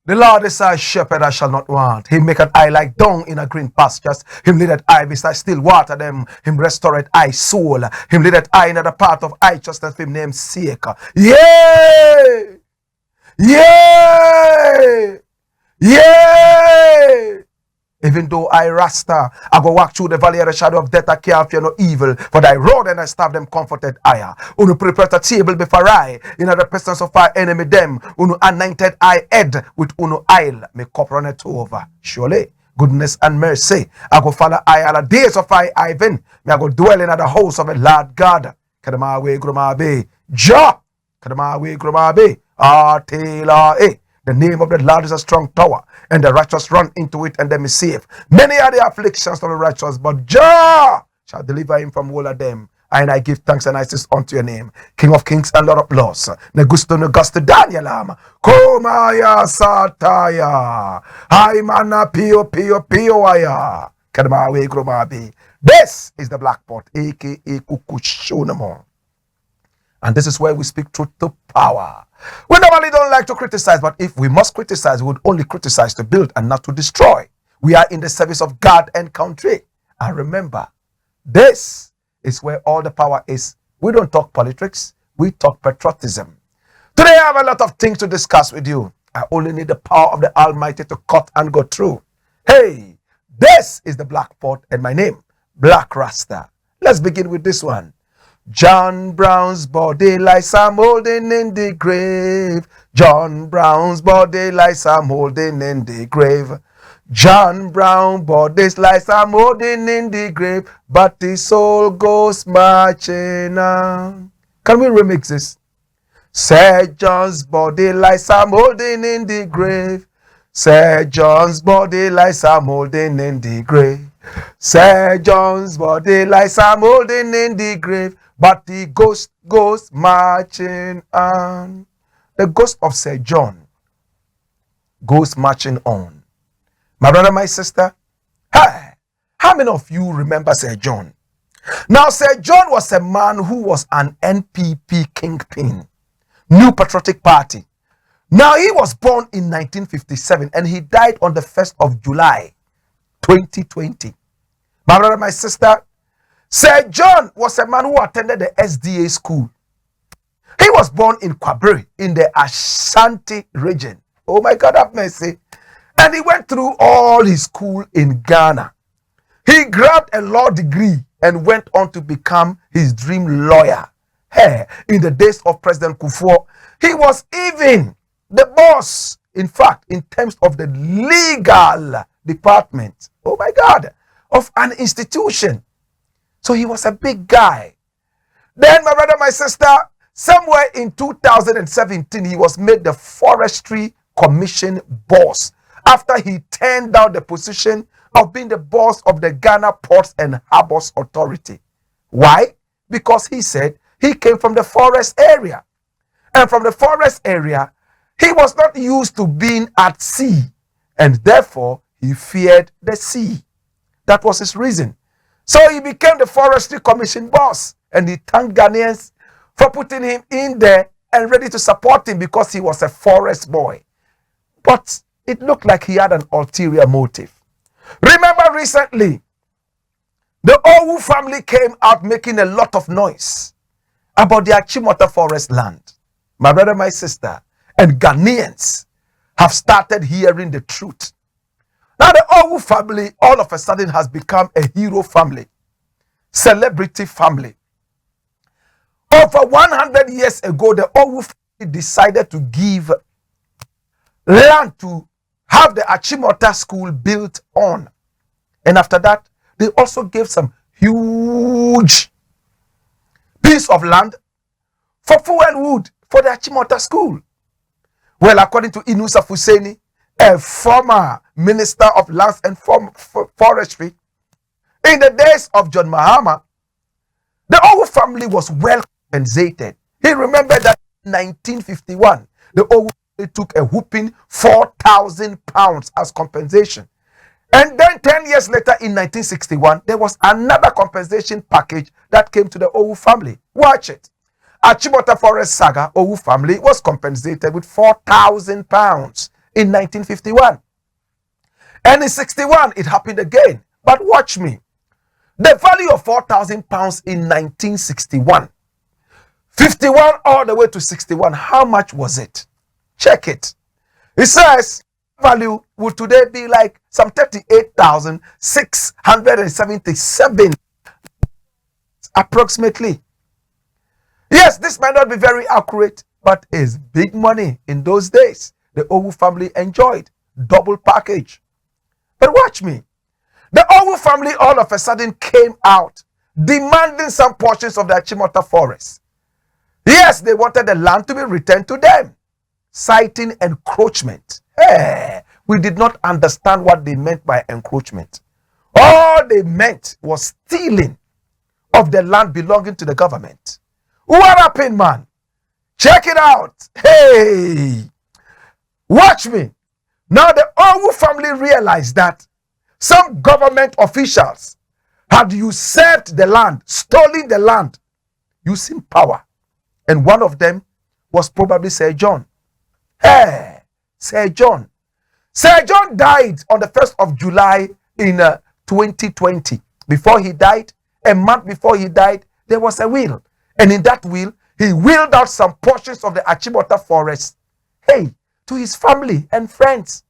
The Lord is our shepherd, I shall not want. He maketh I like dung in a green pastures. Him leadeth I beside still water them. Him restoreth I soul. Him leadeth I in the path of righteousness for him name's sake. Yea! Yea! Yea! Even though I RASTA, I go walk through the valley of the shadow of death, I can't fear no evil. For thy rod and thy staff them comforted I. Unu prepare a table before I, in the presence of our enemy them. Unu anointed I head with unu oil, me cup runneth over. Surely, goodness and mercy, I go follow I all the days of I Ivan. Me I go dwell in the house of the Lord God. Kadama we grumabe. Ja! Kadama we grumabe. Atela eh. The name of the Lord is a strong tower, and the righteous run into it, and them is safe. Many are the afflictions of the righteous, but Jah shall deliver him from all of them. And I give thanks and I say unto your name, King of kings and Lord of lords. Negusto negusto Danielam. Komaya sataya. Hai mana pio pio pio aya. Kadamawe gromabi. This is the Black Pot, aka Kukushunamo. And this is where we speak truth to power. We normally don't like to criticize, but if we must criticize, we would only criticize to build and not to destroy. We are in the service of God and country. And remember, this is where all the power is. We don't talk politics, we talk patriotism. Today I have a lot of things to discuss with you. I only need the power of the Almighty to cut and go through. Hey, this is the Black Pot and my name, Blakk Rasta. Let's begin with this one. John Brown's body lies some holding in the grave. John Brown's body lies some holding in the grave. John Brown bodies lies some holding in the grave, but his soul goes marching on. Can we remix this? Sir John's body lies some holding in the grave. Sir John's body lies some holding in the grave. Sir John's body lies some holding in the grave, but the ghost goes marching on. The ghost of Sir John goes marching on. My brother, my sister, hey, how many of you remember Sir John? Now, Sir John was a man who was an NPP kingpin, New Patriotic Party. Now, he was born in 1957 and he died on the 1st of July, 2020. My brother, my sister, Sir John was a man who attended the SDA school. He was born in Kwabere in the Ashanti region. Oh my God, have mercy. And he went through all his school in Ghana. He grabbed a law degree and went on to become his dream lawyer. Hey, in the days of President Kufuor, he was even the boss, in fact, in terms of the legal department, oh my God, of an institution. So he was a big guy. Then, my brother, my sister, somewhere in 2017, he was made the Forestry Commission boss after he turned down the position of being the boss of the Ghana Ports and Harbors Authority. Why? Because he said he came from the forest area. And from the forest area, he was not used to being at sea. And therefore, he feared the sea. That was his reason. So he became the Forestry Commission boss. And he thanked Ghanaians for putting him in there and ready to support him because he was a forest boy. But it looked like he had an ulterior motive. Remember recently, the Owu family came out making a lot of noise about the Achimota forest land. My brother, my sister, and Ghanaians have started hearing the truth. Now the Owu family all of a sudden has become a hero family. celebrity family. Over 100 years ago, the Owu family decided to give land to have the Achimota school built on. And after that, they also gave some huge piece of land for fuel wood for the Achimota school. Well, according to Inusa Fuseni, a former minister of lands and forestry, in the days of John Mahama, the Owu family was well compensated. He remembered that in 1951, the Owu family took a whooping £4,000 as compensation. And then 10 years later, in 1961, there was another compensation package that came to the Owu family. Watch it. Achimota Forest Saga, Owu family, was compensated with £4,000 in 1951. And in 61, it happened again. But watch me. The value of £4,000 in 1961, 51 all the way to 61, how much was it? Check it. It says value would today be like some 38,677 approximately. Yes, this might not be very accurate, but it's big money in those days. The Owu family enjoyed double package. But watch me. The Owu family all of a sudden came out demanding some portions of the Achimota forest. Yes, they wanted the land to be returned to them, citing encroachment. Hey, we did not understand what they meant by encroachment. All they meant was stealing of the land belonging to the government. What happened, man? Check it out. Hey, watch me. Now the Owu family realized that some government officials had usurped the land, stolen the land, using power. And one of them was probably Sir John. Hey, Sir John. Sir John died on the 1st of July in 2020. Before he died, a month before he died, there was a will. And in that will, he willed out some portions of the Achimota forest, hey, to his family and friends.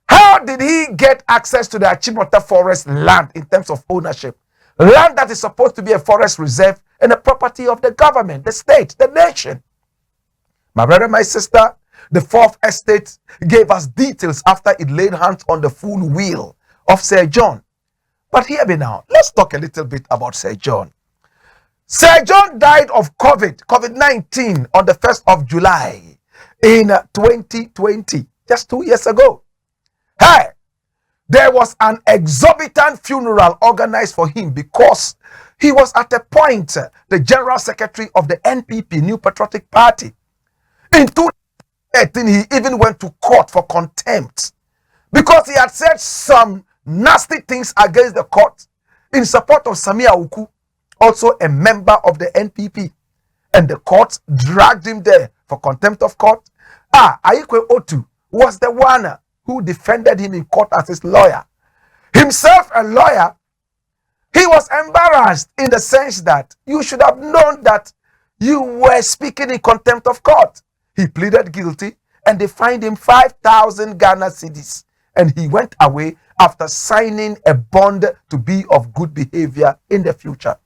How did he get access to the Achimota forest land in terms of ownership? Land that is supposed to be a forest reserve and a property of the government, the state, the nation. My brother, my sister, the Fourth Estate gave us details after it laid hands on the full will of Sir John. But hear me now. Let's talk a little bit about Sir John. Sir John died of COVID-19 on the 1st of July in 2020, just 2 years ago. Hey, there was an exorbitant funeral organized for him because he was at a point the general secretary of the NPP, New Patriotic Party. In 2018, he even went to court for contempt because he had said some nasty things against the court in support of Samia Uku, also a member of the NPP. And the court dragged him there for contempt of court. Aikwe Otu was the one who defended him in court as his lawyer. Himself a lawyer, he was embarrassed in the sense that you should have known that you were speaking in contempt of court. He pleaded guilty and they fined him 5,000 Ghana cedis. And he went away after signing a bond to be of good behavior in the future.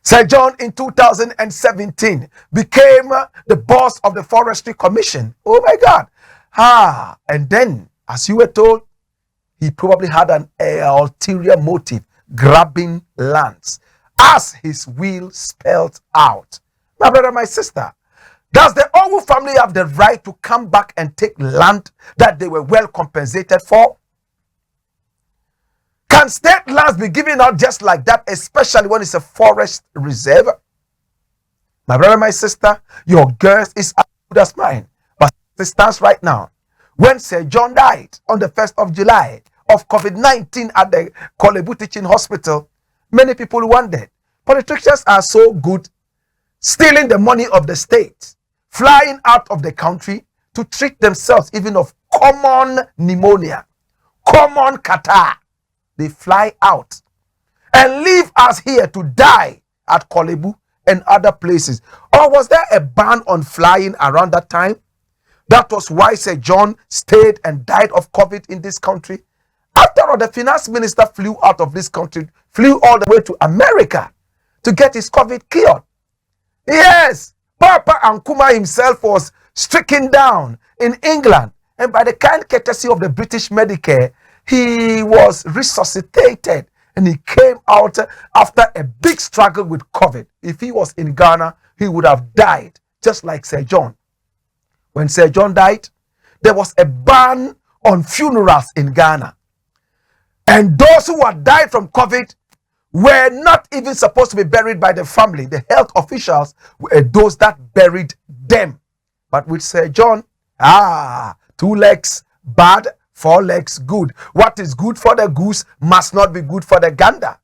Sir John in 2017 became the boss of the Forestry Commission. Oh my God. And then, as you were told, he probably had an ulterior motive, grabbing lands, as his will spelled out. My brother, my sister, does the Owu family have the right to come back and take land that they were well compensated for? Can state lands be given out just like that, especially when it's a forest reserve? My brother, my sister, your guess is as good as mine. But it stands right now. When Sir John died on the 1st of July of COVID-19 at the Kolebu Teaching Hospital, many people wondered. Politicians are so good, stealing the money of the state, flying out of the country to treat themselves even of common pneumonia, common catarrh. They fly out and leave us here to die at Kolebu and other places. Or was there a ban on flying around that time? That was why Sir John stayed and died of COVID in this country. After all, the finance minister flew out of this country, flew all the way to America to get his COVID cured. Yes, Papa Nkrumah himself was stricken down in England, and by the kind courtesy of the British Medicare, he was resuscitated, and he came out after a big struggle with COVID. If he was in Ghana, he would have died, just like Sir John. When Sir John died, there was a ban on funerals in Ghana. And those who had died from COVID were not even supposed to be buried by the family. The health officials were those that buried them. But with Sir John, 2 legs bad, 4 legs good. What is good for the goose must not be good for the gander.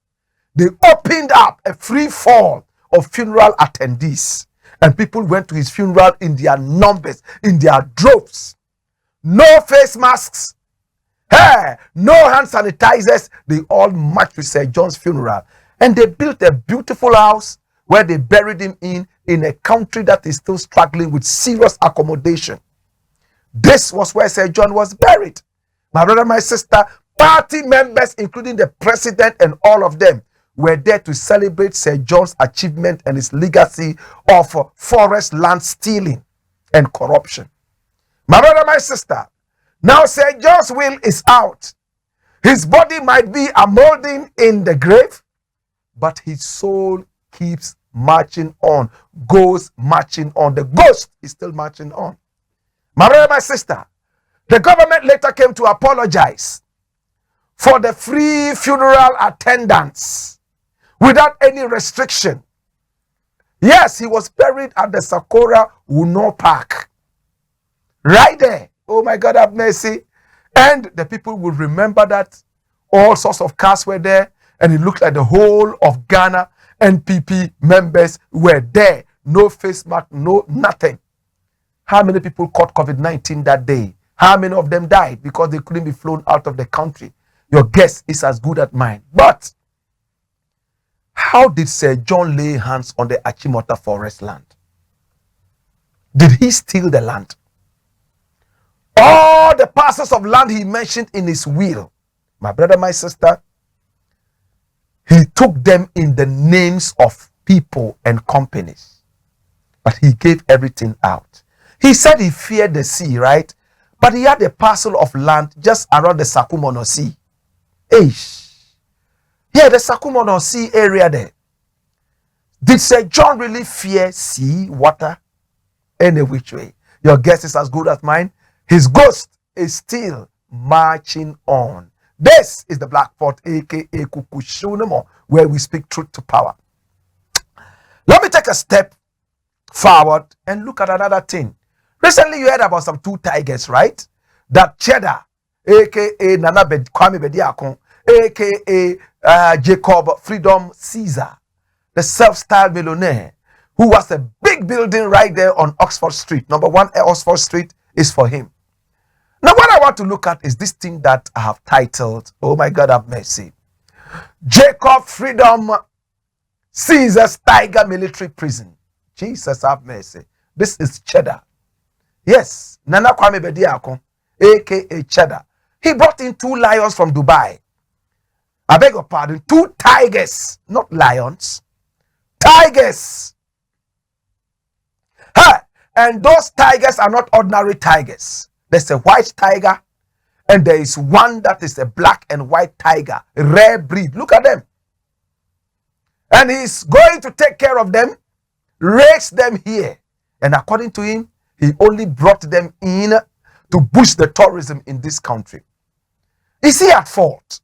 They opened up a free fall of funeral attendees. And people went to his funeral in their numbers, in their droves. No face masks. Hey, no hand sanitizers. They all marched to Sir John's funeral. And they built a beautiful house where they buried him in a country that is still struggling with serious accommodation. This was where Sir John was buried. My brother, my sister, party members, including the president and all of them, were there to celebrate Sir John's achievement and his legacy of forest land stealing and corruption. My brother, my sister, now Sir John's will is out. His body might be a molding in the grave, but his soul keeps marching on, goes marching on. The ghost is still marching on. My brother, my sister, the government later came to apologize for the free funeral attendance without any restriction. Yes, he was buried at the Sakura Uno Park. Right there. Oh my God, have mercy. And the people will remember that all sorts of cars were there, and it looked like the whole of Ghana NPP members were there. No face mask, no nothing. How many people caught COVID-19 that day? How many of them died because they couldn't be flown out of the country? Your guess is as good as mine. But how did Sir John lay hands on the Achimota forest land? Did he steal the land? All the parcels of land he mentioned in his will, my brother, my sister, he took them in the names of people and companies. But he gave everything out. He said he feared the sea, right? But he had a parcel of land just around the Sakumono Sea. Yeah, the Sakumono Sea area there. Did Sir John really fear sea, water? Any which way. Your guess is as good as mine. His ghost is still marching on. This is the Blakk Fort, aka Kukushunemo, where we speak truth to power. Let me take a step forward and look at another thing. Recently, you heard about some 2 tigers, right? That Cheddar, aka Nana Kwame Bediakon, aka Jacob Freedom Caesar, the self-styled millionaire, who was a big building right there on Oxford Street. Number 1 Oxford Street is for him. Now, what I want to look at is this thing that I have titled, oh my God, have mercy, Jacob Freedom Caesar's Tiger Military Prison. Jesus, have mercy. This is Cheddar. Yes, Nana Kwame Bediakon, aka Cheddar. He brought in 2 lions from Dubai. I beg your pardon, 2 tigers, not lions. Tigers. And those tigers are not ordinary tigers. There's a white tiger, and there is one that is a black and white tiger, rare breed. Look at them. And he's going to take care of them, raise them here. And according to him, he only brought them in to boost the tourism in this country. Is he at fault?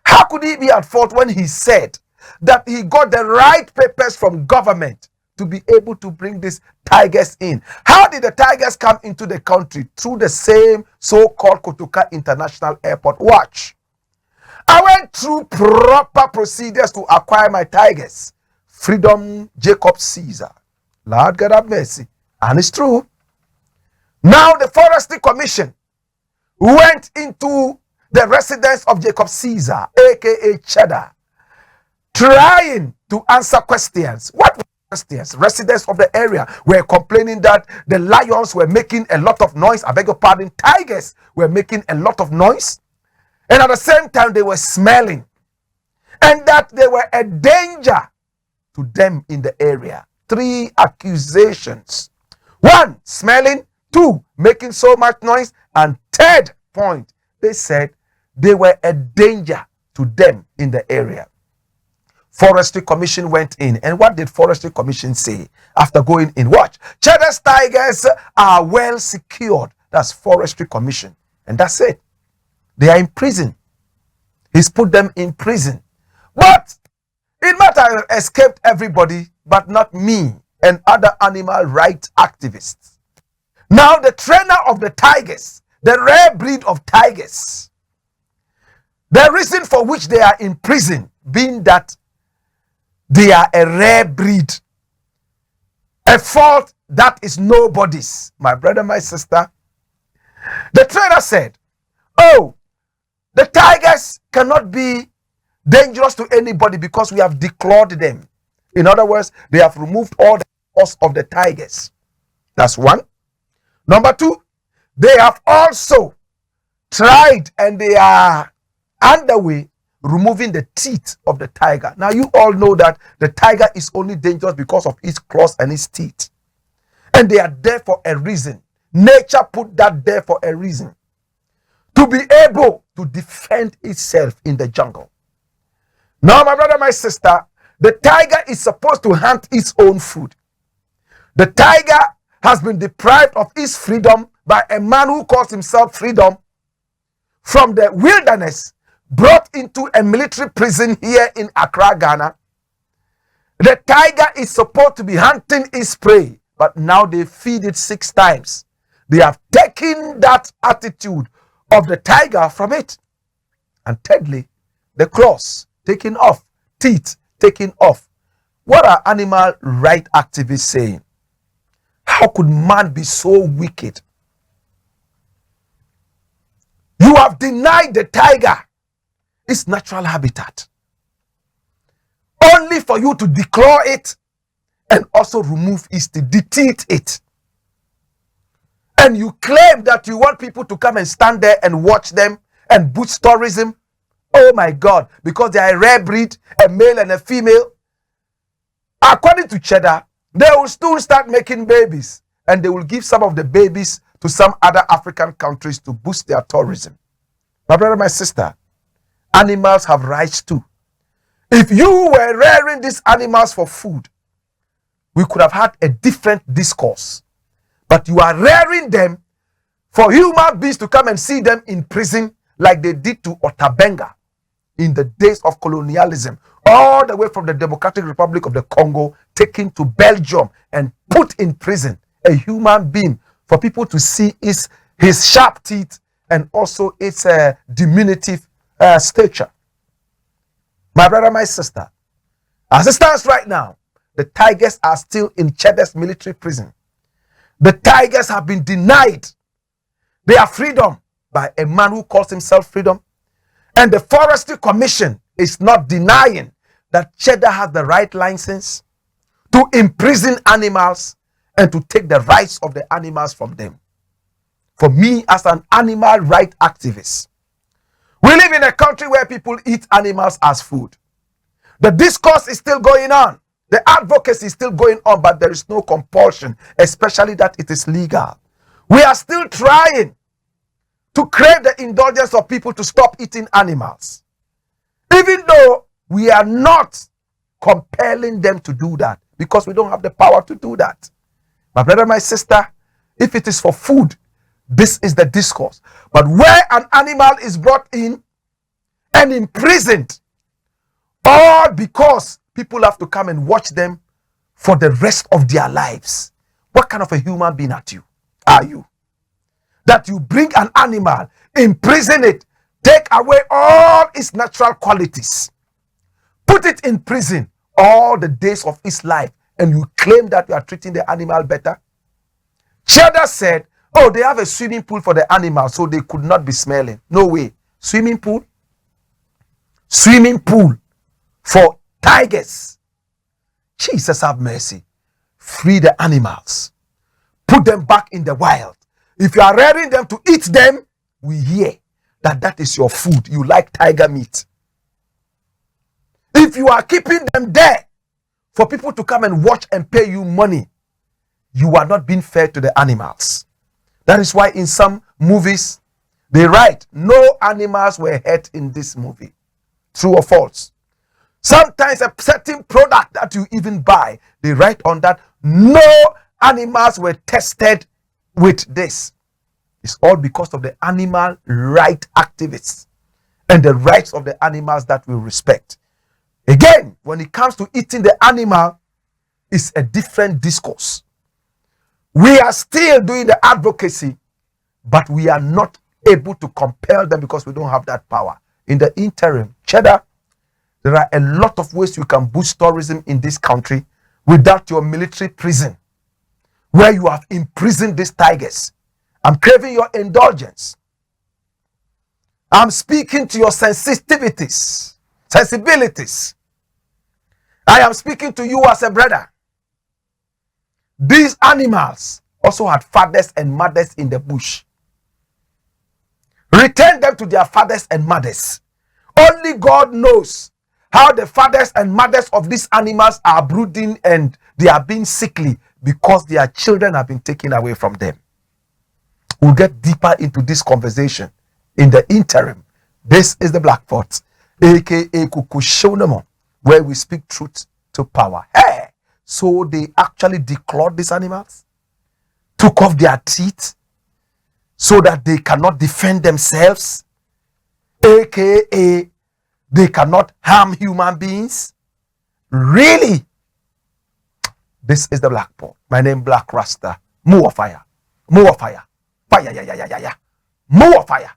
How could he be at fault when he said that he got the right papers from government to be able to bring these tigers in? How did the tigers come into the country? Through the same so-called Kotoka International Airport. Watch. I went through proper procedures to acquire my tigers. Freedom Jacob Caesar. Lord God have mercy. And it's true. Now the Forestry Commission went into the residence of Jacob Caesar, aka Cheddar, trying to answer questions. What questions? Residents of the area were complaining that the lions were making a lot of noise. I beg your pardon, tigers were making a lot of noise. and at the same time they were smelling, and that they were a danger to them in the area. 3 accusations. 1, smelling. 2, making so much noise. And 3rd point, they said they were a danger to them in the area. Forestry Commission went in, and what did Forestry Commission say after going in? Watch. Cheddar'S tigers are well secured. That's Forestry Commission, and that's it. They are in prison. He's put them in prison, but it might have escaped everybody, but not me and other animal rights activists. Now the trainer of the tigers, the rare breed of tigers, the reason for which they are in prison being that they are a rare breed, a fault that is nobody's. My brother, my sister, the trainer said, oh, the tigers cannot be dangerous to anybody because we have declawed them. In other words, they have removed all the claws of the tigers. That's 1. Number 2, they have also tried, and they are underway, removing the teeth of the tiger. Now you all know that the tiger is only dangerous because of its claws and its teeth, and they are there for a reason. Nature put that there for a reason, to be able to defend itself in the jungle. Now, my brother, my sister, the tiger is supposed to hunt its own food. The tiger has been deprived of its freedom by a man who calls himself freedom, from the wilderness, brought into a military prison here in Accra, Ghana. The tiger is supposed to be hunting its prey, but now they feed it 6 times. They have taken that attitude of the tiger from it. And thirdly, the claws taken off, teeth taken off. What are animal rights activists saying? How could man be so wicked? You have denied the tiger its natural habitat, only for you to declaw it and also remove its teeth, deteeth it. And you claim that you want people to come and stand there and watch them and boost tourism. Oh my God, because they are a rare breed, a male and a female. According to Cheddar, they will still start making babies, and they will give some of the babies to some other African countries to boost their tourism. My brother, my sister, animals have rights too. If you were rearing these animals for food, we could have had a different discourse. But you are rearing them for human beings to come and see them in prison like they did to Otabenga in the days of colonialism, all the way from the Democratic Republic of the Congo, taken to Belgium and put in prison, a human being, for people to see his sharp teeth and also its diminutive stature. My brother, my sister, as it stands right now, the tigers are still in Cheddar'S military prison. The tigers have been denied their freedom by a man who calls himself freedom. And the Forestry Commission is not denying that Cheddar has the right license to imprison animals and to take the rights of the animals from them. For me, as an animal rights activist, we live in a country where people eat animals as food. The discourse is still going on. The advocacy is still going on, but there is no compulsion, especially that it is legal. We are still trying to crave the indulgence of people to stop eating animals, even though we are not compelling them to do that, because we don't have the power to do that. My brother, my sister, if it is for food, this is the discourse. But where an animal is brought in and imprisoned, all because people have to come and watch them for the rest of their lives, what kind of a human being are you? That you bring an animal, imprison it, take away all its natural qualities, put it in prison all the days of its life, and you claim that you are treating the animal better? Cheddar said, oh, they have a swimming pool for the animals, so they could not be smelling. No way. Swimming pool? Swimming pool for tigers. Jesus have mercy. Free the animals. Put them back in the wild. If you are rearing them to eat them, we hear. that is your food. You like tiger meat. If you are keeping them there for people to come and watch and pay you money, you are not being fair to the animals. That is why in some movies, they write, no animals were hurt in this movie. True or false? Sometimes a certain product that you even buy, they write on that, no animals were tested with this. It's all because of the animal right activists and the rights of the animals that we respect. Again, when it comes to eating the animal, it's a different discourse. We are still doing the advocacy, but we are not able to compel them because we don't have that power. In the interim, Cheddar, there are a lot of ways you can boost tourism in this country without your military prison, where you have imprisoned these tigers. I'm craving your indulgence. I'm speaking to your sensibilities. I am speaking to you as a brother. These animals also had fathers and mothers in the bush. Return them to their fathers and mothers. Only God knows how the fathers and mothers of these animals are brooding and they are being sickly because their children have been taken away from them. We'll get deeper into this conversation in the interim. This is the Blakk Pot, aka Kukushonamo, where we speak truth to power. Hey! So they actually declawed these animals, took off their teeth so that they cannot defend themselves, aka they cannot harm human beings. Really? This is the Blakk Pot. My name Blakk Rasta. More fire. More fire. Fire, yeah, yeah, yeah, yeah, yeah. More fire.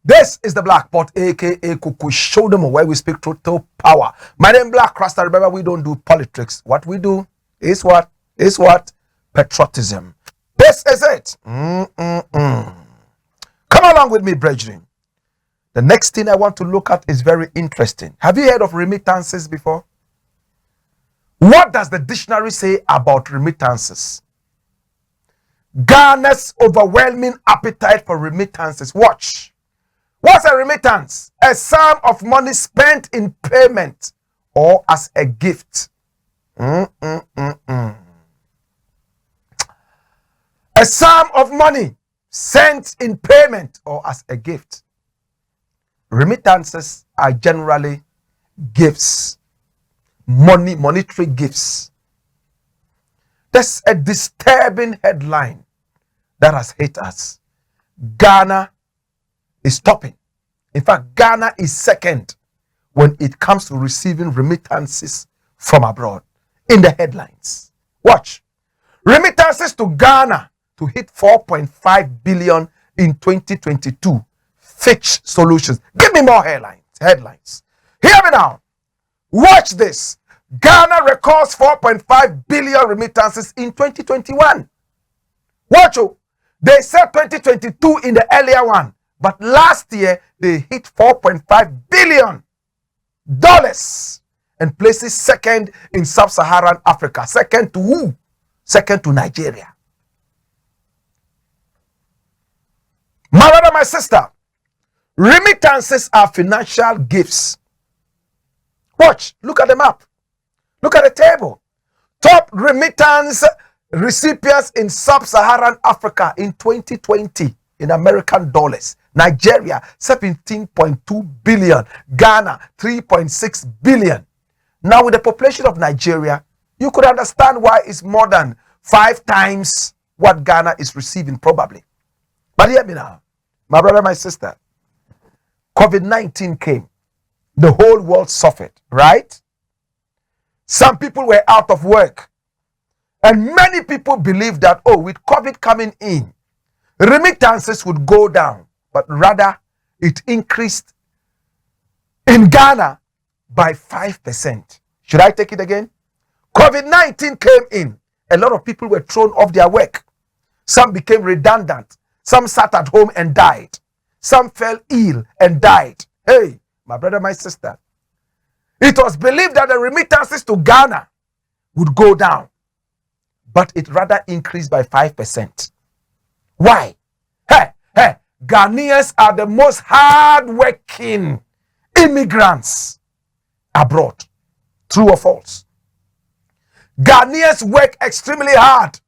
This is the Blakk Pot, aka Kukushonamo, where we speak truth to power. My name Blakk Rasta. Remember, we don't do politics. What we do is what? Patriotism. This is it. Come along with me, brethren. The next thing I want to look at is very interesting. Have you heard of remittances before? What does the dictionary say about remittances? Ghana's overwhelming appetite for remittances. Watch. What's a remittance? A sum of money spent in payment or as a gift. A sum of money sent in payment or as a gift. Remittances are generally gifts, monetary gifts. That's a disturbing headline that has hit us. Ghana is topping. In fact, Ghana is second when it comes to receiving remittances from abroad in the headlines. Watch. Remittances to Ghana to hit 4.5 billion in 2022. Fitch Solutions. Give me more headlines. Hear me now. Watch this. Ghana records 4.5 billion remittances in 2021. Watch. They said 2022 in the earlier one. But last year, they hit $4.5 billion and places second in sub-Saharan Africa. Second to who? Second to Nigeria. My brother, my sister, remittances are financial gifts. Watch, look at the map. Look at the table. Top remittance recipients in sub-Saharan Africa in 2020 in American dollars. Nigeria 17.2 billion, Ghana 3.6 billion. Now with the population of Nigeria, you could understand why it's more than 5 times what Ghana is receiving probably. But hear me now, my brother, my sister. COVID-19 came. The whole world suffered, right? Some people were out of work. And many people believed that, oh, with COVID coming in, remittances would go down. But rather, it increased in Ghana by 5%. Should I take it again? COVID-19 came in. A lot of people were thrown off their work. Some became redundant. Some sat at home and died. Some fell ill and died. Hey, my brother, my sister. It was believed that the remittances to Ghana would go down. But it rather increased by 5%. Why? Hey, Ghanaians are the most hard-working immigrants abroad. True or false? Ghanaians work extremely hard.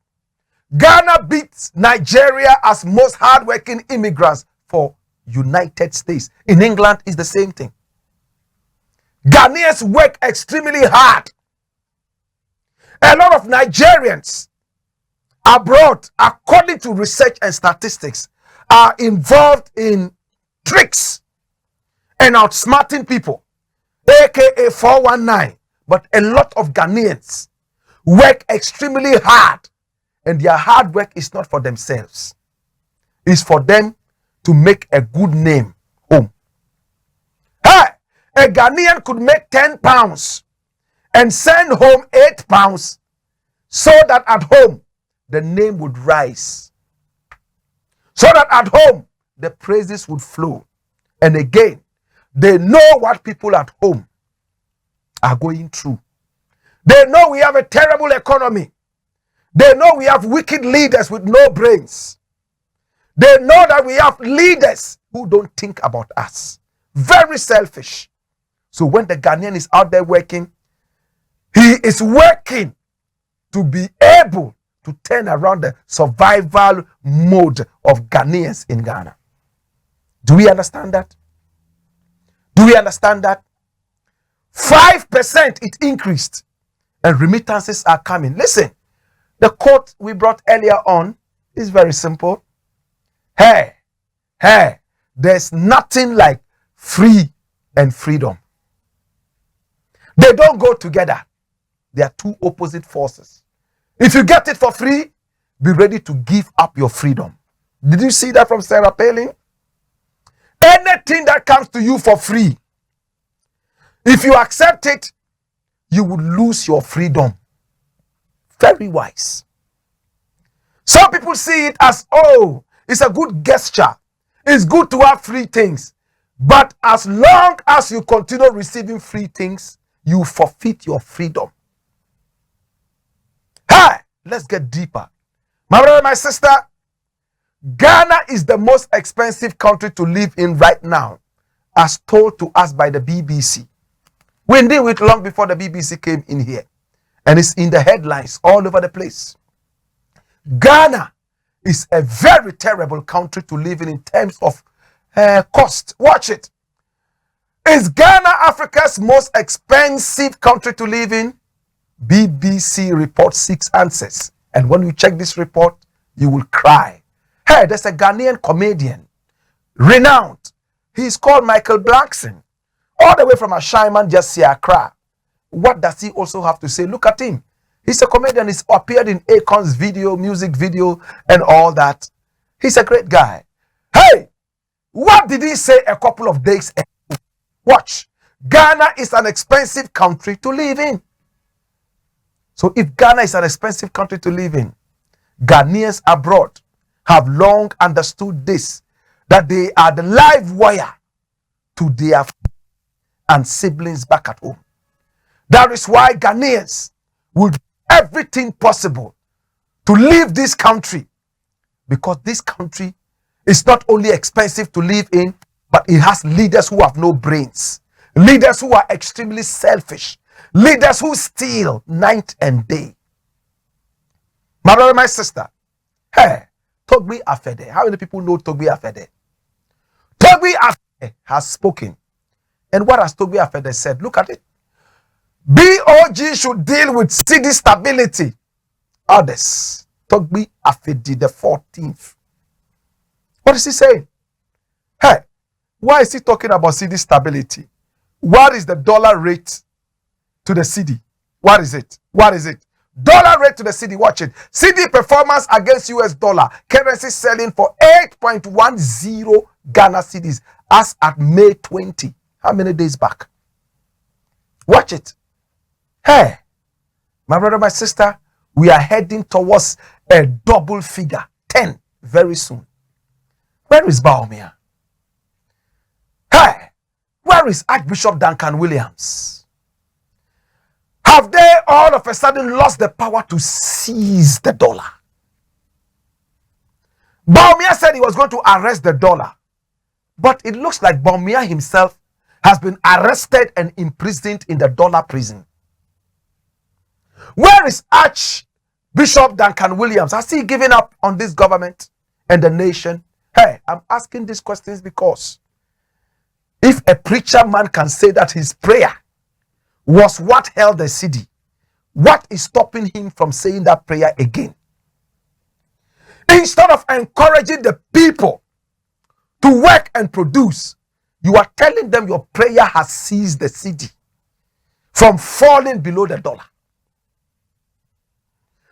Ghana beats Nigeria as most hard-working immigrants for United States. In England, it's the same thing. Ghanaians work extremely hard. A lot of Nigerians abroad, according to research and statistics, are involved in tricks and outsmarting people, aka 419. But a lot of Ghanaians work extremely hard, and their hard work is not for themselves. It's for them to make a good name home. Hey, a Ghanaian could make 10 pounds and send home 8 pounds so that at home the name would rise. So that at home the praises would flow. And again, they know what people at home are going through. They know we have a terrible economy. They know we have wicked leaders with no brains. They know that we have leaders who don't think about us. Very selfish. So when the Ghanaian is out there working, he is working to be able to turn around the survival mode of Ghanaians in Ghana. Do we understand that? Do we understand that? 5% it increased, and remittances are coming. Listen, the quote we brought earlier on is very simple. Hey, there's nothing like free and freedom. They don't go together. They are two opposite forces. If you get it for free, be ready to give up your freedom. Did you see that from Sarah Palin? Anything that comes to you for free, if you accept it, you will lose your freedom. Very wise. Some people see it as, oh, it's a good gesture. It's good to have free things. But as long as you continue receiving free things, you forfeit your freedom. Hey, let's get deeper. My brother, my sister, Ghana is the most expensive country to live in right now, as told to us by the BBC. We knew it long before the BBC came in here. And it's in the headlines all over the place. Ghana is a very terrible country to live in terms of cost. Watch it. Is Ghana Africa's most expensive country to live in? BBC report 6 answers. And when you check this report, you will cry. Hey, there's a Ghanaian comedian, renowned. He's called Michael Blackson, all the way from Achimota, just Accra. What does he also have to say? Look at him. He's a comedian. He's appeared in Akon's video, music video, and all that. He's a great guy. Hey, what did he say a couple of days ago? Watch. Ghana is an expensive country to live in. So if Ghana is an expensive country to live in, Ghanaians abroad have long understood this, that they are the live wire to their and siblings back at home. That is why Ghanaians will do everything possible to leave this country, because this country is not only expensive to live in, but it has leaders who have no brains, leaders who are extremely selfish, leaders who steal night and day. My brother, my sister, hey, Togbi Afede. How many people know Togbi Afede? Toby Afede has spoken. And what has Toby Afede said? Look at it. BOG should deal with city stability. Others. Toby Afede the 14th. What is he saying? Hey, why is he talking about city stability? What is the dollar rate to the cedi? What is it? What is it? Dollar rate to the cedi. Watch it. Cedi performance against US dollar. Currency selling for 8.10 Ghana cedis as at May 20. How many days back? Watch it. Hey, my brother, my sister, we are heading towards a double figure. 10 very soon. Where is Bawumia? Hey, where is Archbishop Duncan Williams? Have they all of a sudden lost the power to seize the dollar? Bawumia said he was going to arrest the dollar. But it looks like Bawumia himself has been arrested and imprisoned in the dollar prison. Where is Archbishop Duncan Williams? Has he given up on this government and the nation? Hey, I'm asking these questions because if a preacher man can say that his prayer was what held the city, what is stopping him from saying that prayer again? Instead of encouraging the people to work and produce, you are telling them your prayer has seized the city from falling below the dollar.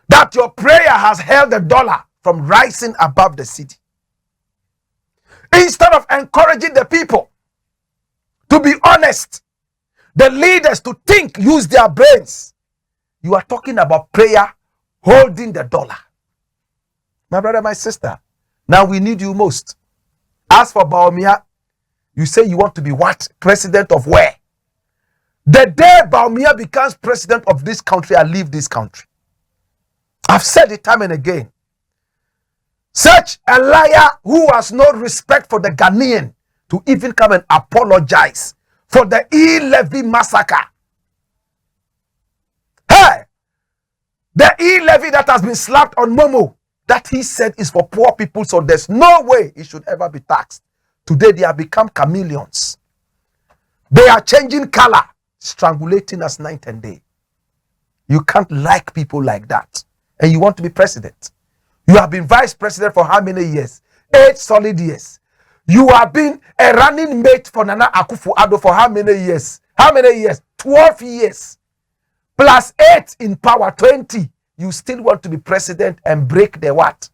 That your prayer has held the dollar from rising above the city. Instead of encouraging the people to be honest, the leaders to think, use their brains, you are talking about prayer holding the dollar. My brother, my sister, now we need you most. As for Bawumia, you say you want to be what? President of where? The day Bawumia becomes president of this country, I leave this country. I've said it time and again. Such a liar who has no respect for the Ghanaian to even come and apologize for the E-LEVY massacre. Hey, the E-LEVY that has been slapped on Momo, that he said is for poor people, so there's no way it should ever be taxed. Today they have become chameleons. They are changing color, strangulating us night and day. You can't like people like that. And you want to be president. You have been vice president for how many years? 8 solid years. You have been a running mate for Nana Akufo-Addo for how many years? How many years? 12 years. Plus 8 in power, 20. You still want to be president and break the what?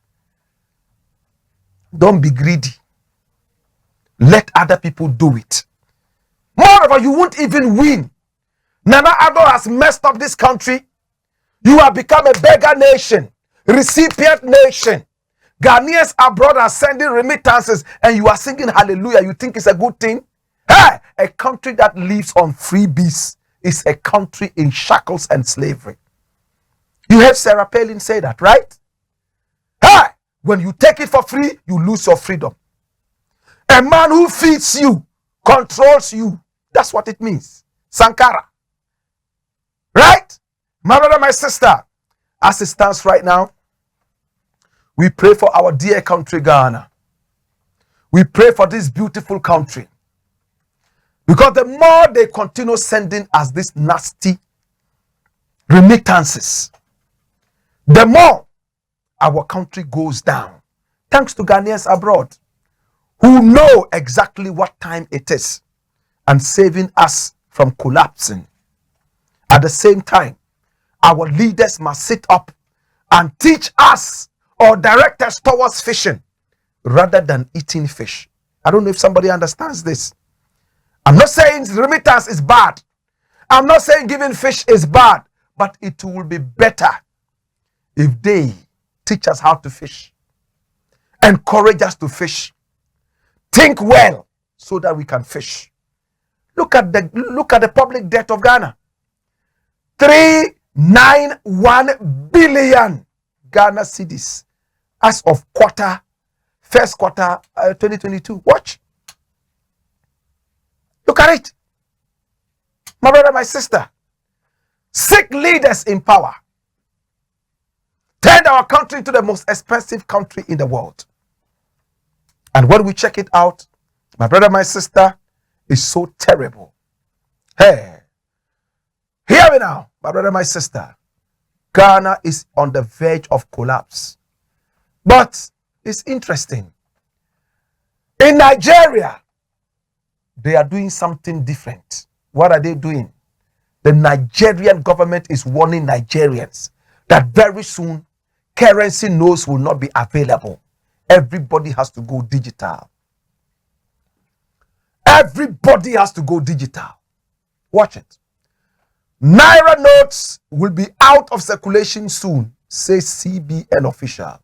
Don't be greedy. Let other people do it. Moreover, you won't even win. Nana Addo has messed up this country. You have become a beggar nation, recipient nation. Ghanaians abroad are sending remittances and you are singing hallelujah. You think it's a good thing? Hey, a country that lives on freebies is a country in shackles and slavery. You heard Sarah Palin say that, right? Hey, when you take it for free, you lose your freedom. A man who feeds you controls you. That's what it means. Sankara. Right? My brother, my sister, as it stands right now, we pray for our dear country, Ghana. We pray for this beautiful country. Because the more they continue sending us these nasty remittances, the more our country goes down. Thanks to Ghanaians abroad who know exactly what time it is and saving us from collapsing. At the same time, our leaders must sit up and teach us or direct us towards fishing rather than eating fish. I don't know if somebody understands this. I'm not saying remittance is bad. I'm not saying giving fish is bad, but it will be better if they teach us how to fish, encourage us to fish, think well so that we can fish. Look at the public debt of Ghana. 391 billion Ghana cedis as of first quarter 2022. Watch. Look at it. My brother, my sister. Sick leaders in power turned our country into the most expensive country in the world. And when we check it out, My brother, my sister, is so terrible. Hey, hear me now, my brother, my sister. Ghana is on the verge of collapse. But it's interesting. In Nigeria, they are doing something different. What are they doing? The Nigerian government is warning Nigerians that very soon currency notes will not be available. Everybody has to go digital. Everybody has to go digital. Watch it. Naira notes will be out of circulation soon, says CBN official.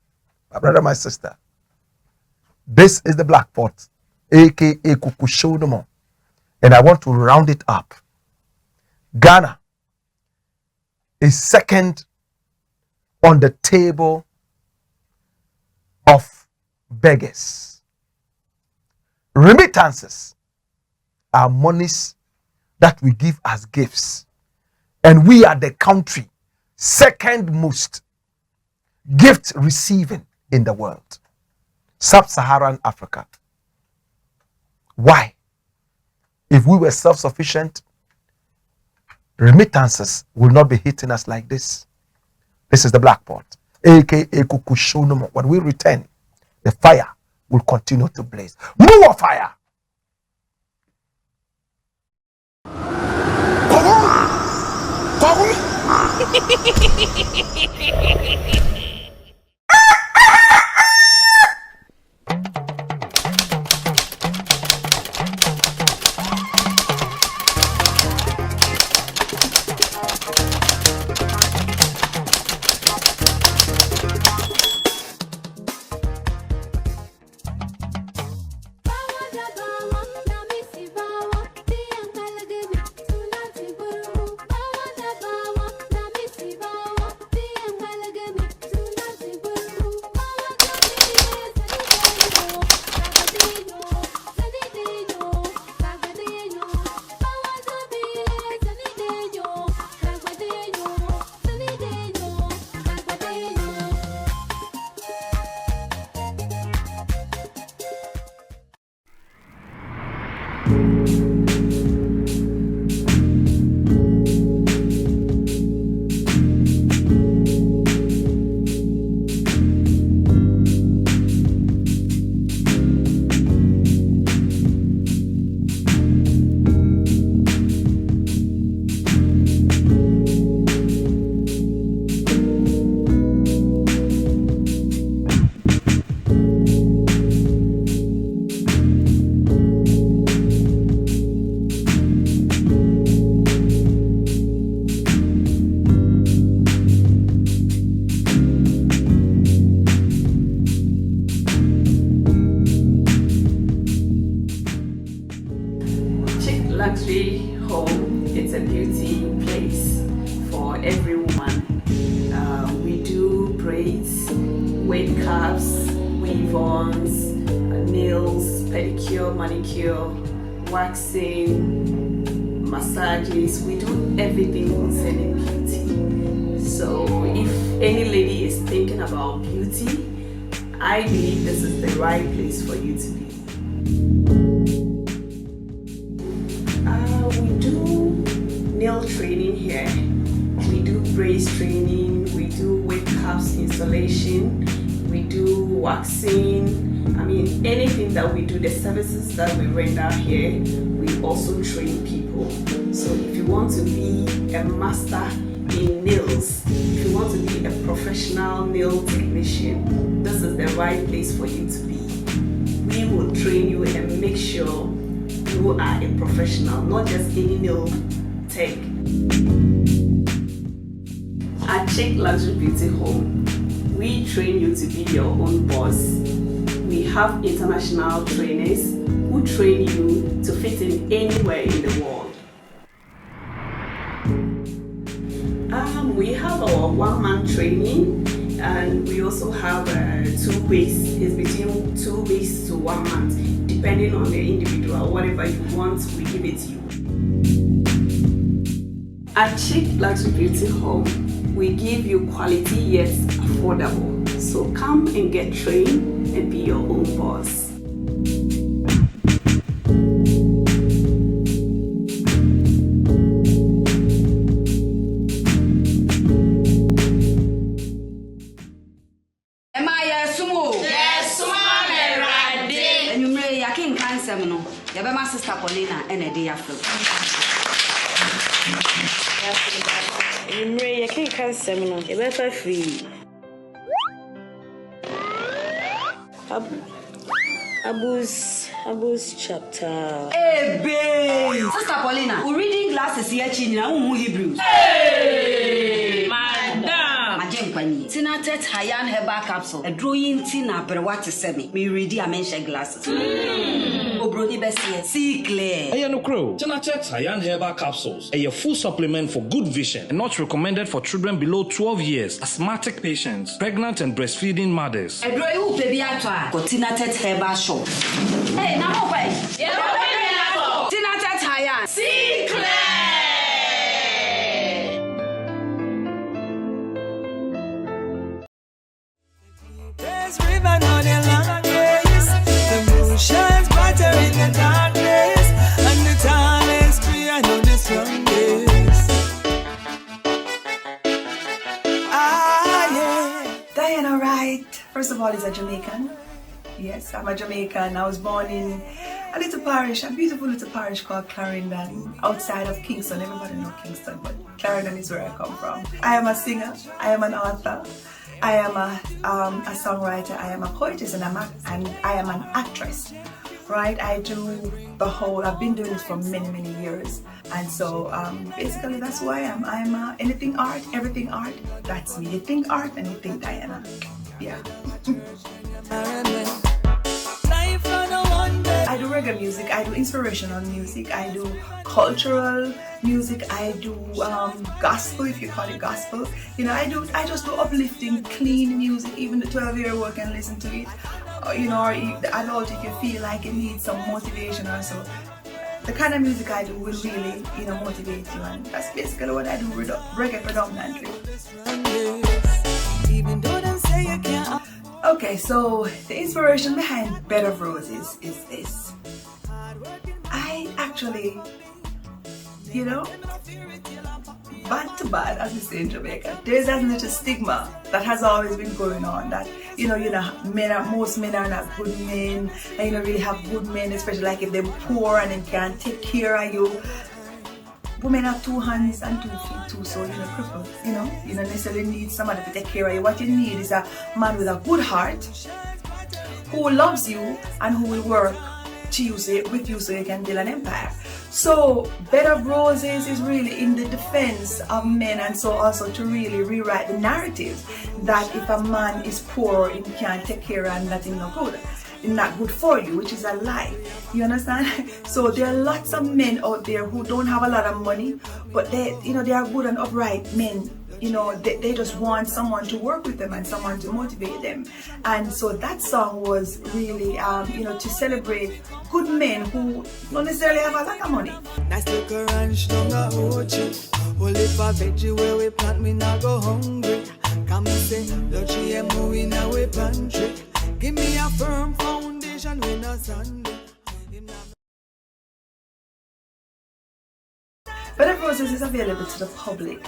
My brother, my sister. This is the Black Pot, aka Kukushodomo. And I want to round it up. Ghana is second on the table of beggars. Remittances are monies that we give as gifts. And we are the country second most gift receiving in the world. Sub-Saharan Africa. Why? If we were self-sufficient, remittances will not be hitting us like this. This is the Black Pot, aka Kukushonomo. When we return, the fire will continue to blaze. More fire! Luxury home, it's a beauty place for every woman. We do braids, wave caps, weave-ons, nails, pedicure, manicure, waxing, massages. We do everything concerning beauty. So if any lady is thinking about beauty, I believe this is the right place for you to be. We do nail training here, we do braids training, we do wave caps installation, we do waxing. I mean, anything that we do, the services that we render here, we also train people. So if you want to be a master in nails, if you want to be a professional nail technician, this is the right place for you to be. We will train you and make sure you are a professional, not just any nail tech. At Chic Luxury Beauty Home, we train you to be your own boss. We have international trainers who train you to fit in anywhere in the world. We have our one-man training, and we also have 2 weeks. It's between 2 weeks to 1 month, depending on the individual. Whatever you want, we give it to you. At Chic Luxury Beauty Home, we give you quality yet affordable. So come and get trained and be your own boss. Paulina and a day after. You may can't seminar. You better free. Abus chapter. Hey, babe! Sister Paulina, we're reading glasses here, China, Hebrews. Hey! Madam! Majenkwani. Tina tet Hayan herbal capsule. A drawing Tina Berwati semi. Me ready a mention glasses. Obroni Bessie. See clear. Hey, no crow. Cheddar'S Hayan herbal capsules. A full supplement for good vision and not recommended for children below 12 years, asthmatic patients, pregnant and breastfeeding mothers. A drawing baby atwa. Got Tina tet herbal shop. Hey, now wait. Tina tet Hayan. See clear! There's river on the long days. The moon shines brighter in the darkness, and the time is free on the strong days. Yeah. Diana Wright, first of all, is a Jamaican. Yes, I'm a Jamaican. I was born in a little parish, a beautiful little parish called Clarendon, outside of Kingston. Everybody knows Kingston, but Clarendon is where I come from. I am a singer. I am an author. I am a songwriter, I am a poetess, and I am an actress, right? I do the whole, I've been doing this for many, many years. And so basically that's who I am. I'm anything art, everything art, that's me. You think art and you think Diana. Yeah. I do reggae music, I do inspirational music, I do cultural music, I do gospel, if you call it gospel. You know, I just do uplifting, clean music. Even the 12-year-old can listen to it. You know, or the adult, if you feel like it needs some motivation or so. The kind of music I do will really, you know, motivate you, and that's basically what I do, reggae predominantly. Even though them say you can't. Okay, so the inspiration behind Bed of Roses is this. I actually, you know, bad to bad, as we say in Jamaica, there's that little stigma that has always been going on that, you know, most men are not good men, and you don't really have good men, especially like if they're poor and they can't take care of you. Women have 2 hands and 2 feet too, so you're crippled, you know. You don't necessarily need somebody to take care of you. What you need is a man with a good heart who loves you and who will work with you so you can build an empire. So Bed of Roses is really in the defense of men, and so also to really rewrite the narrative that if a man is poor and can't take care and nothing no good, not good for you, which is a lie. You understand? So there are lots of men out there who don't have a lot of money, but they, you know, they are good and upright men. You know, they just want someone to work with them and someone to motivate them. And so that song was really, you know, to celebrate good men who don't necessarily have a lot of money. Nice little ranch down the Ochi. Only for veggie where we plant, me not go hungry. Come and say, Luchi and movie in our pantry. Give me a firm foundation when a Sunday. Bed of Roses is available to the public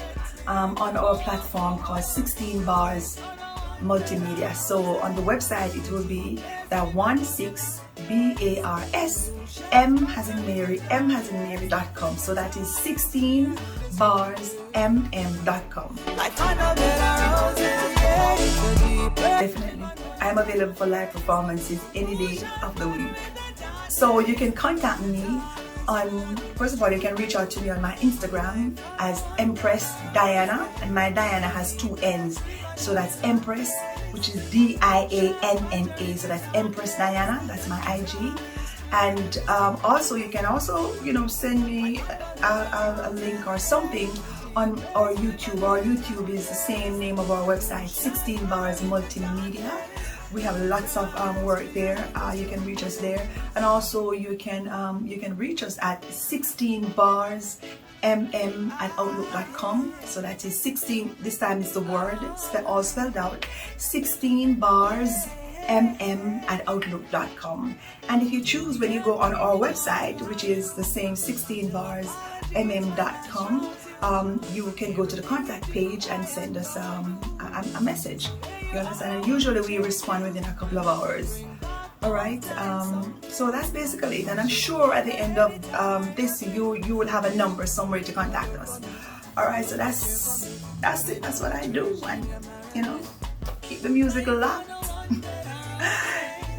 on our platform called 16 Bars Multimedia. So on the website it will be the 16 BARS M as in Mary.com. So that is 16 barsmm.com. Definitely. I am available for live performances any day of the week. So you can contact me on, first of all, you can reach out to me on my Instagram as Empress Diana, and my Diana has 2 N's. So that's Empress, which is DIANNA. So that's Empress Diana, that's my IG. And also you can also, you know, send me a link or something on our YouTube. Our YouTube is the same name of our website, 16 Bars Multimedia. We have lots of work there. You can reach us there, and also you can reach us at 16barsmm@outlook.com. So that is 16. This time it's the word all spelled out. 16barsmm@outlook.com. And if you choose, when you go on our website, which is the same 16barsmm.com, you can go to the contact page and send us a message. You understand? And usually we respond within a couple of hours. All right. So that's basically it, and I'm sure at the end of this, you will have a number somewhere to contact us. All right. So that's it. That's what I do, and keep the music locked.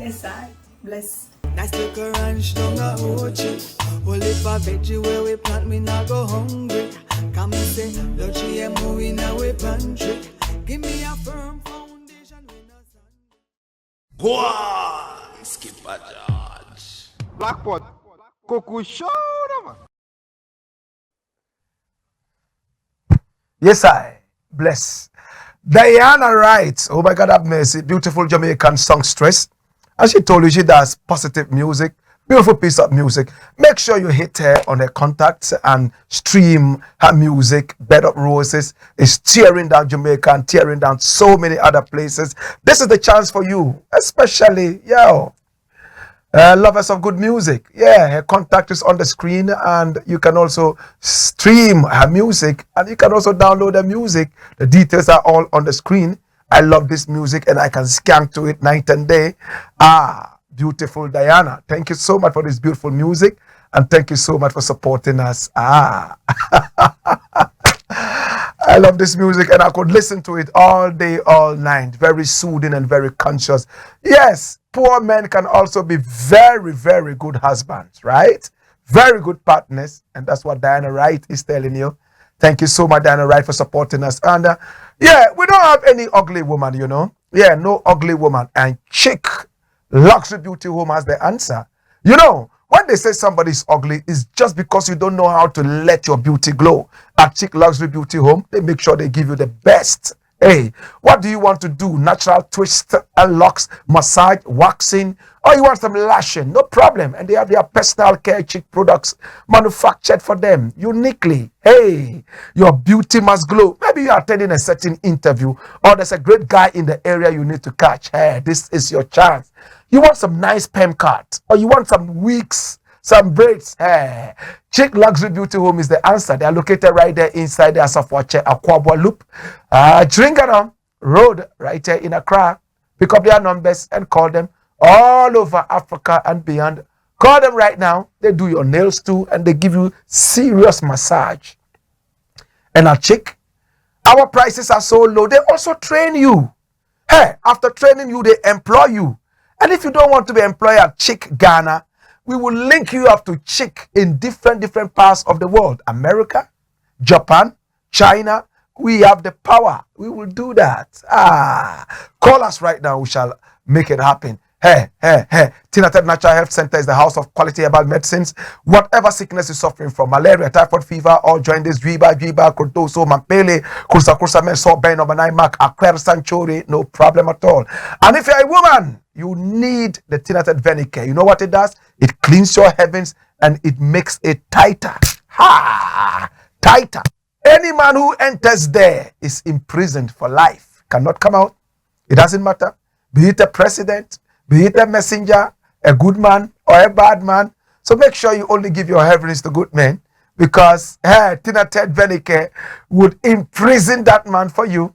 Yes, I bless. Nice little ranch down a Ochi. Well, if a veggie where we plant, me not go hungry. Come and say, your GMO in our pantry. Give me a firm foundation. Go on, Skipper George. Blackpot, Coco show man. Yes, I bless. Diana writes, oh my God, have mercy, beautiful Jamaican songstress. As she told you, she does positive music, beautiful piece of music. Make sure you hit her on her contacts and stream her music. Bed Up Roses is tearing down Jamaica and tearing down so many other places. This is the chance for you, especially, lovers of good music. Yeah, her contact is on the screen, and you can also stream her music, and you can also download her music. The details are all on the screen. I love this music, and I can skank to it night and day. Beautiful Diana. Thank you so much for this beautiful music, and thank you so much for supporting us. I love this music, and I could listen to it all day, all night. Very soothing and very conscious. Yes, poor men can also be very, very good husbands, right? Very good partners, and that's what Diana Wright is telling you. Thank you so much, Diana Wright, for supporting us. And we don't have any ugly woman, no ugly woman. And Chick Luxury Beauty Home has the answer. When they say somebody's ugly, it's just because you don't know how to let your beauty glow. At Chick Luxury Beauty Home, they make sure they give you the best. Hey, what do you want to do? Natural twist and locks, massage, waxing, or you want some lashing? No problem. And they have their personal care Chick products manufactured for them uniquely. Hey, your beauty must glow. Maybe you are attending a certain interview, or there's a great guy in the area you need to catch. Hey, this is your chance. You want some nice perm cut, or you want some wigs, some braids. Hey, Chick Luxury Beauty Home is the answer. They are located right there inside the Asafwache Akwabwa Loop, Dringaram Road, right there in Accra. Pick up their numbers and call them all over Africa and beyond. Call them right now. They do your nails too, and they give you serious massage. And at Chick, our prices are so low. They also train you. Hey, after training you, they employ you. And if you don't want to be employed at Chick Ghana, we will link you up to Chick in different parts of the world. America, Japan, China. We have the power. We will do that. Call us right now. We shall make it happen. Hey. Tinated Natural Health Center is the house of quality herbal medicines. Whatever sickness you're suffering from, malaria, typhoid fever, or join this Jiba, Kurtoso, Mampele, Kursa, Menso, Ben, Obanai, Mak, Accra, Sanchori, no problem at all. And if you're a woman, you need the Tinated Venicare. You know what it does? It cleans your heavens and it makes it tighter. Tighter. Any man who enters there is imprisoned for life. Cannot come out. It doesn't matter. Be it a president, be it a messenger, a good man or a bad man. So make sure you only give your heavens to good men, because Tinated Venicare would imprison that man for you.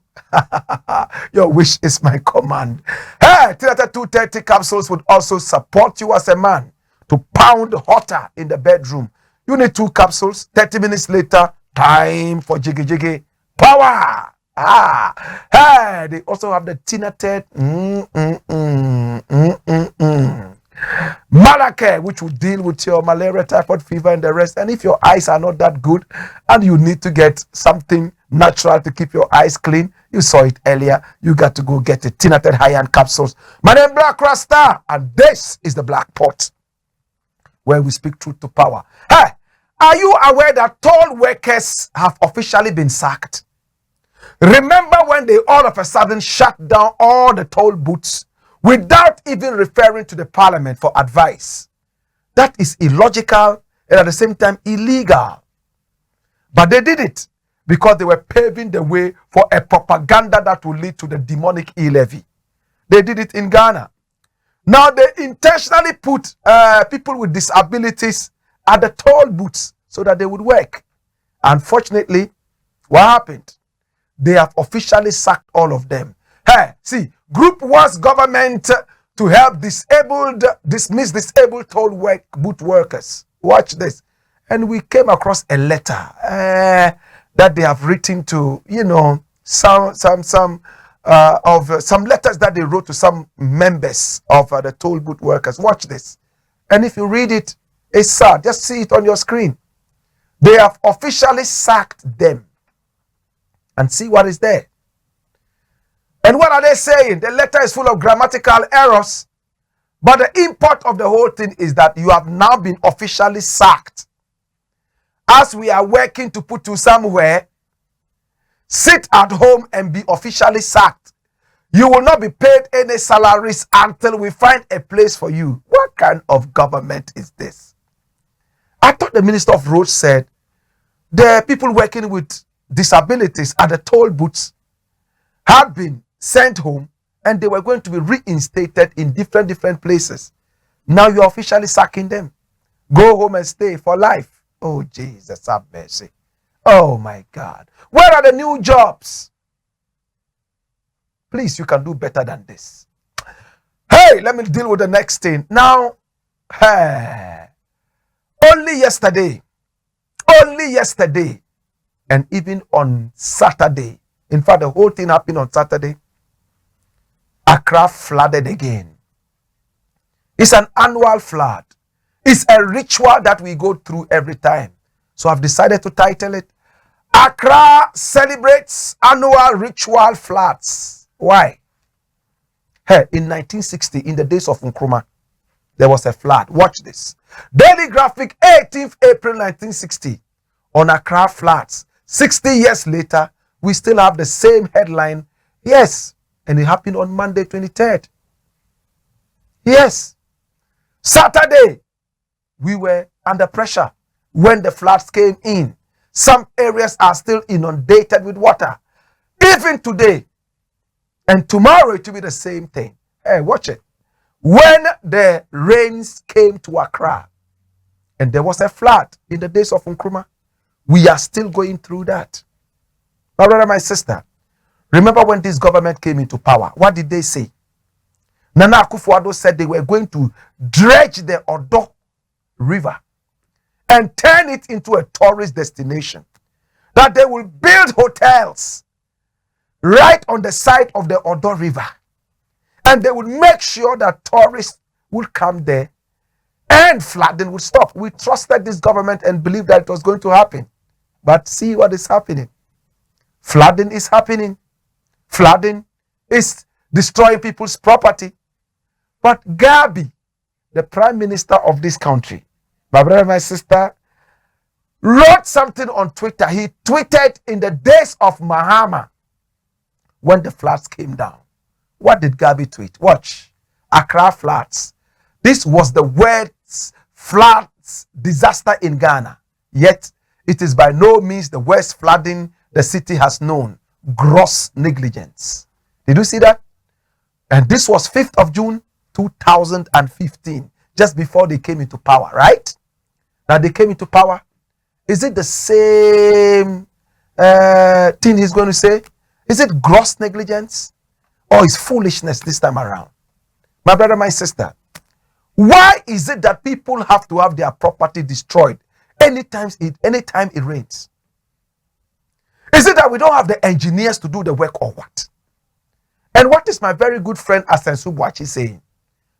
Your wish is my command. Tinated 230 capsules would also support you as a man to pound hotter in the bedroom. You need 2 capsules. 30 minutes later, time for jiggy power. They also have the Tinated Malacare, which will deal with your malaria, typhoid fever, and the rest. And if your eyes are not that good and you need to get something natural to keep your eyes clean, you saw it earlier, you got to go get the Tinated high-end capsules. My name is Blakk RASTA, and this is the Black Pot, where we speak truth to power. Hey, are you aware that toll workers have officially been sacked? Remember when they all of a sudden shut down all the toll booths without even referring to the parliament for advice? That is illogical and at the same time illegal. But they did it because they were paving the way for a propaganda that will lead to the demonic E-LEVY. They did it in Ghana. Now they intentionally put people with disabilities at the toll booths so that they would work. Unfortunately, what happened? They have officially sacked all of them. Hey, see, Group wants government to to help dismiss disabled boot workers. Watch this. And we came across a letter that they have written to, some letters that they wrote to some members of the toll booth workers. Watch this. And if you read it, it's sad. Just see it on your screen. They have officially sacked them. And see what is there. And what are they saying? The letter is full of grammatical errors. But the import of the whole thing is that you have now been officially sacked. As we are working to put you somewhere, sit at home and be officially sacked. You will not be paid any salaries until we find a place for you. What kind of government is this? I thought the Minister of Roads said the people working with disabilities at the toll booths had been sent home and they were going to be reinstated in different places. Now you're officially sacking them. Go home and stay for life. Oh, Jesus, have mercy. Oh, my God. Where are the new jobs? Please, you can do better than this. Hey, let me deal with the next thing. Now, only yesterday, and even on Saturday, in fact, the whole thing happened on Saturday, Accra flooded again. It's an annual flood. It's a ritual that we go through every time. So I've decided to title it, Accra Celebrates Annual Ritual Floods. Why? Hey, in 1960, in the days of Nkrumah, there was a flood. Watch this. Daily Graphic, 18th April 1960, on Accra floods. 60 years later, we still have the same headline. Yes, and it happened on Monday 23rd. Yes. Saturday, we were under pressure when the floods came in. Some areas are still inundated with water. Even today, and tomorrow it will be the same thing. Hey, watch it. When the rains came to Accra, and there was a flood in the days of Nkrumah, we are still going through that. My brother, my sister, remember when this government came into power, what did they say? Nana Akufo-Addo said they were going to dredge the Odo River and turn it into a tourist destination. That they will build hotels right on the side of the Odo River. And they would make sure that tourists would come there and flooding would stop. We trusted this government and believed that it was going to happen. But see what is happening. Flooding is happening. Flooding is destroying people's property. But Gabi, the prime minister of this country, my brother and my sister, wrote something on Twitter. He tweeted in the days of Mahama when the floods came down. What did Gabi tweet? Watch. Accra floods. This was the worst floods disaster in Ghana. Yet, it is by no means the worst flooding the city has known. Gross negligence. Did you see that? And this was 5th of June, 2015. Just before they came into power, right? Now they came into power. Is it the same thing he's going to say? Is it gross negligence? Or is foolishness this time around? My brother, my sister, why is it that people have to have their property destroyed anytime it rains? Is it that we don't have the engineers to do the work or what? And what is my very good friend Asensu Boachi saying?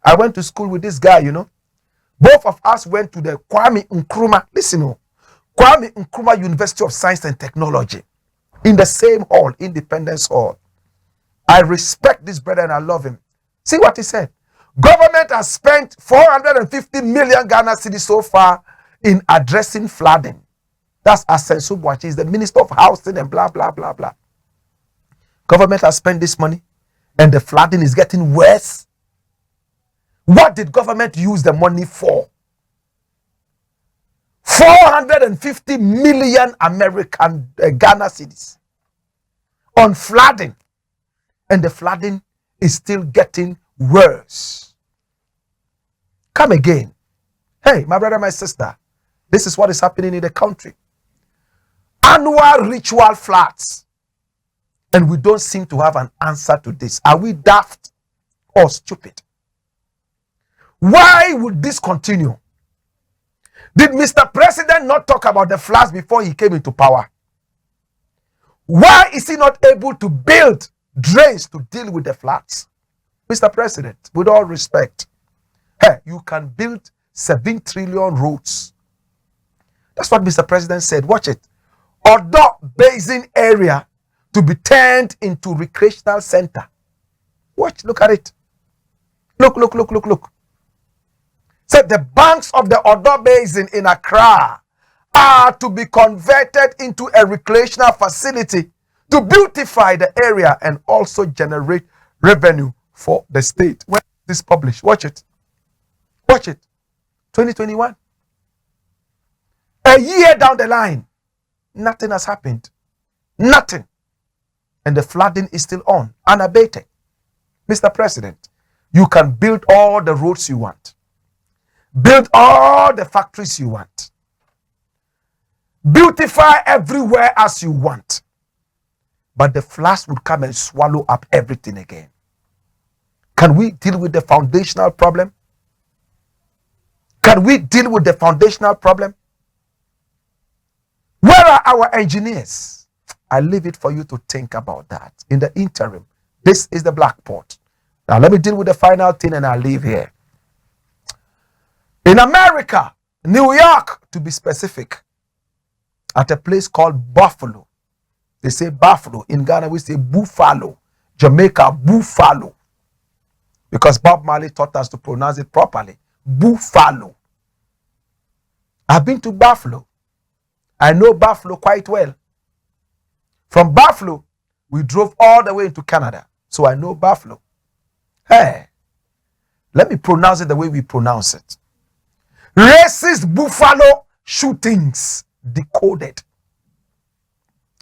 I went to school with this guy, you know. Both of us went to the Kwame Nkrumah, Kwame Nkrumah University of Science and Technology in the same hall, Independence Hall. I respect this brother and I love him. See what he said. Government has spent 450 million Ghana cedis so far in addressing flooding. That's Asensu Boachi, is the Minister of Housing and blah, blah, blah, blah. Government has spent this money and the flooding is getting worse. What did government use the money for? 450 million American Ghana cedis on flooding. And the flooding is still getting worse. Come again. Hey, my brother, my sister, this is what is happening in the country. Annual ritual floods. And we don't seem to have an answer to this. Are we daft or stupid? Why would this continue? Did Mr. President not talk about the floods before he came into power? Why is he not able to build drains to deal with the floods? Mr. President, with all respect, hey, you can build 7 trillion roads. That's what Mr. President said. Watch it. Odo Basin area to be turned into recreational center. Watch, look at it. Look. Said the banks of the Odo Basin in Accra are to be converted into a recreational facility to beautify the area and also generate revenue for the state. When this published, watch it. 2021. A year down the line, nothing has happened. Nothing. And the flooding is still on, unabated. Mr. President, you can build all the roads you want. Build all the factories you want. Beautify everywhere as you want. But the floods will come and swallow up everything again. Can we deal with the foundational problem? Can we deal with the foundational problem? Where are our engineers? I leave it for you to think about that. In the interim, this is the Blakk Port. Now let me deal with the final thing and I'll leave here. In America, New York to be specific, at a place called Buffalo. They say Buffalo. In Ghana, we say Buffalo. Jamaica, Buffalo. Because Bob Marley taught us to pronounce it properly. Buffalo. I've been to Buffalo. I know Buffalo quite well. From Buffalo, we drove all the way into Canada. So I know Buffalo. Hey, let me pronounce it the way we pronounce it. Racist Buffalo shootings decoded.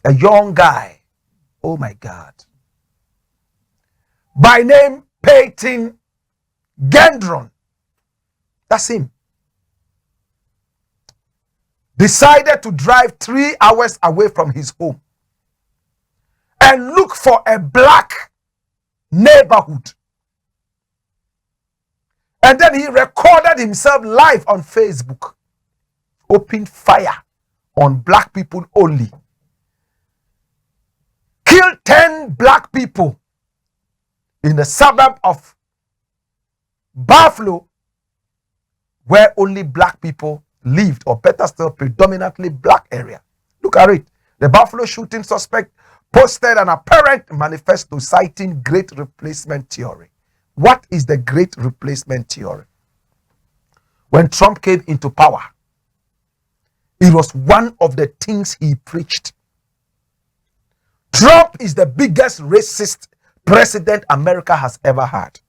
A young guy, oh my God, by name Peyton Gendron, that's him, decided to drive 3 hours away from his home and look for a black neighborhood. And then he recorded himself live on Facebook, opened fire on black people only. Killed 10 black people in the suburb of Buffalo, where only black people lived, or better still, predominantly black area. Look at it. The Buffalo shooting suspect posted an apparent manifesto citing great replacement theory. What is the great replacement theory? When Trump came into power, it was one of the things he preached. Trump is the biggest racist president America has ever had.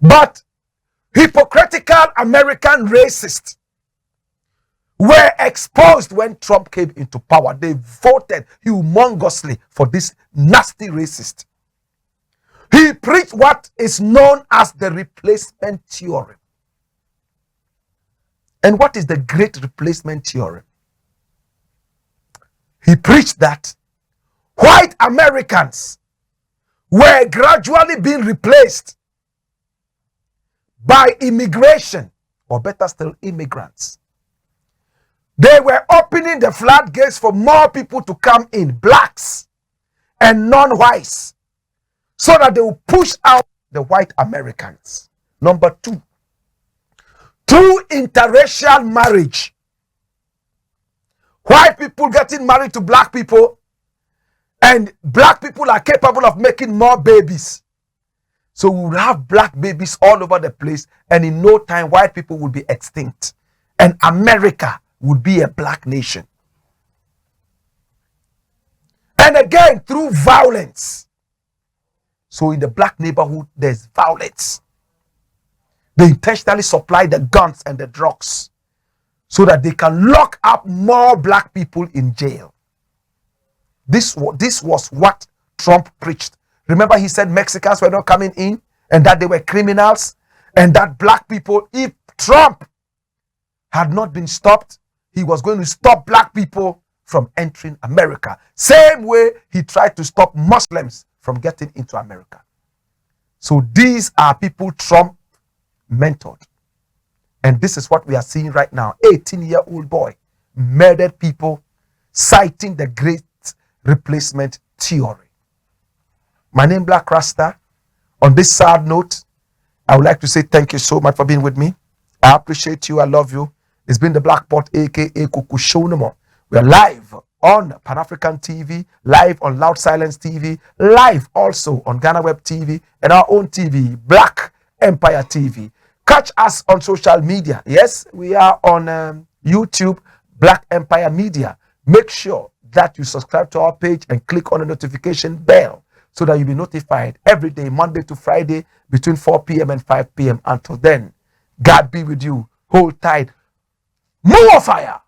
But hypocritical American racists were exposed when Trump came into power. They voted humongously for this nasty racist. He preached what is known as the replacement theory. And what is the great replacement theory? He preached that white Americans were gradually being replaced by immigration, or better still, immigrants. They were opening the floodgates for more people to come in, blacks and non-whites, so that they will push out the white Americans. Number 2, through interracial marriage, white people getting married to black people, and black people are capable of making more babies. So we will have black babies all over the place, and in no time white people will be extinct, and America would be a black nation. And again, through violence. So in the black neighborhood, there's violence. They intentionally supply the guns and the drugs so that they can lock up more black people in jail. This was what Trump preached. Remember, he said Mexicans were not coming in and that they were criminals, and that black people, if Trump had not been stopped, he was going to stop black people from entering America. Same way he tried to stop Muslims from getting into America. So these are people Trump mentored. And this is what we are seeing right now. 18-year-old boy murdered people, citing the great replacement theory. My name is Blakk Rasta. On this sad note, I would like to say thank you so much for being with me. I appreciate you. I love you. It's been the Blakk Pot, aka Kuku Show. We are live on Pan-African TV, live on Loud Silence TV, live also on Ghana Web TV and our own TV, Black Empire TV. Catch us on social media. Yes, we are on YouTube, Black Empire Media. Make sure that you subscribe to our page and click on the notification bell so that you'll be notified every day, Monday to Friday, between 4 p.m. and 5 p.m. Until then, God be with you. Hold tight. More fire.